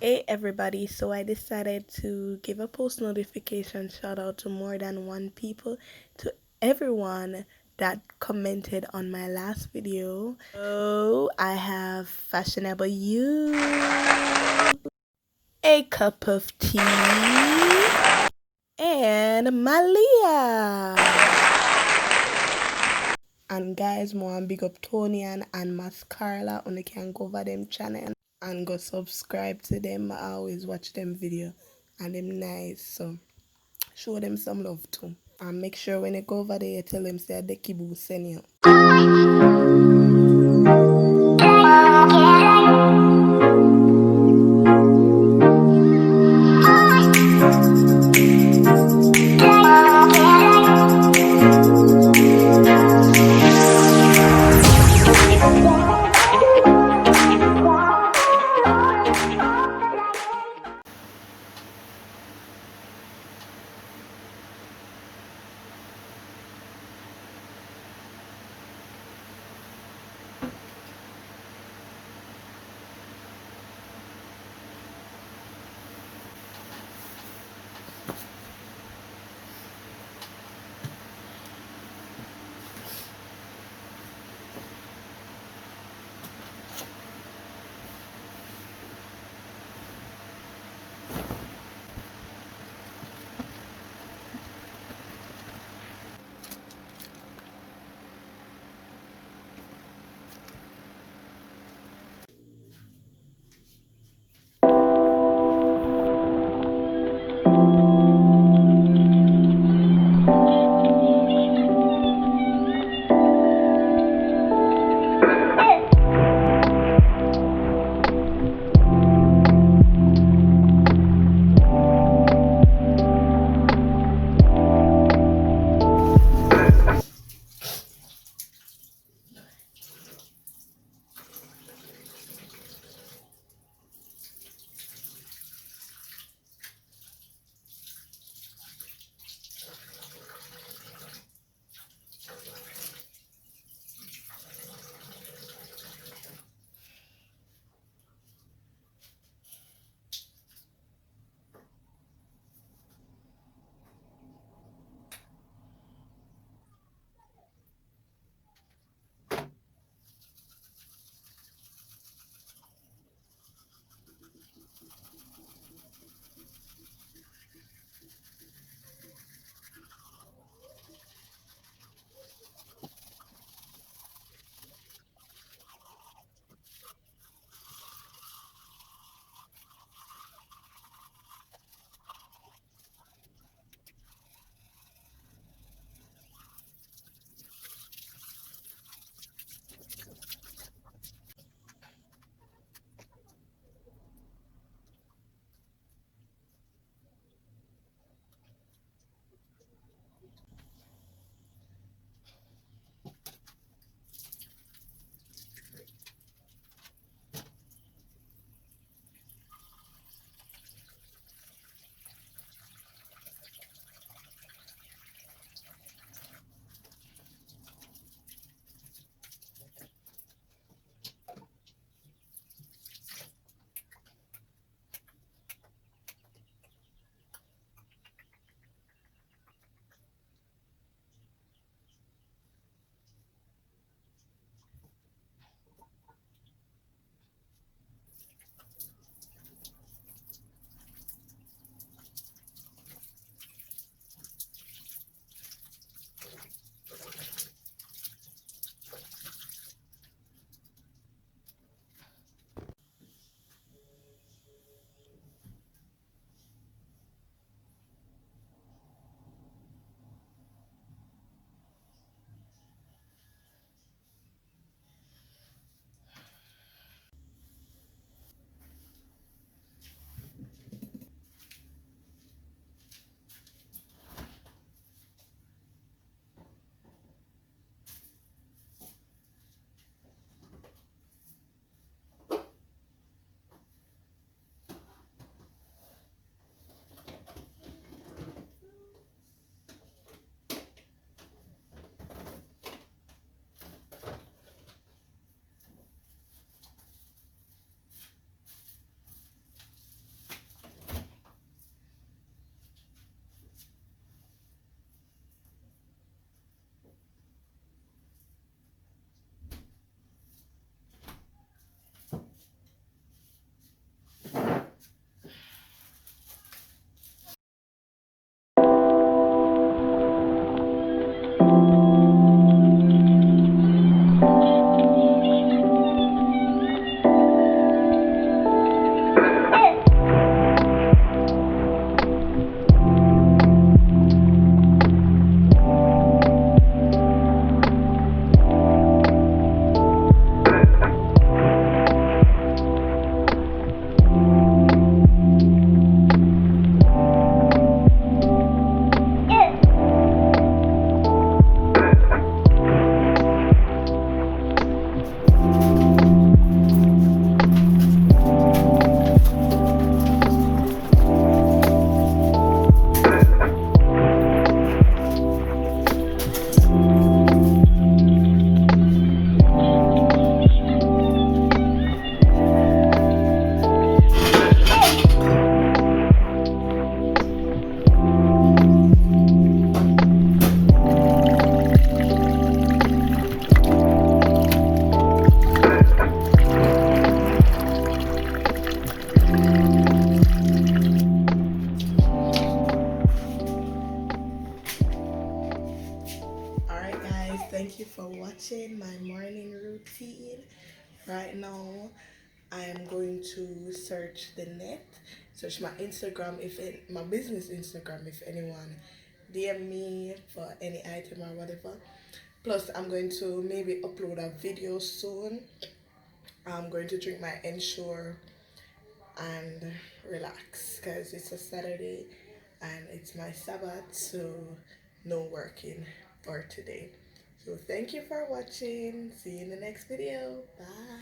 Hey everybody, so I decided to give a post notification shout out to more than one people, to everyone that commented on my last video. So I have Fashionable You, A Cup of Tea, and Malia. And guys, more and big up Tony and Mascarla, only can go over them channel and go subscribe to them. I always watch them video and them nice, so show them some love too. And make sure when you go over there, you tell them say the Kibu send you. watching my morning routine. Right now, I am going to search the net, search my Instagram, my business Instagram, if anyone DM me for any item or whatever. Plus, I'm going to maybe upload a video soon. I'm going to drink my Ensure and relax because it's a Saturday and it's my Sabbath, so no working for today. So thank you for watching. See you in the next video. Bye.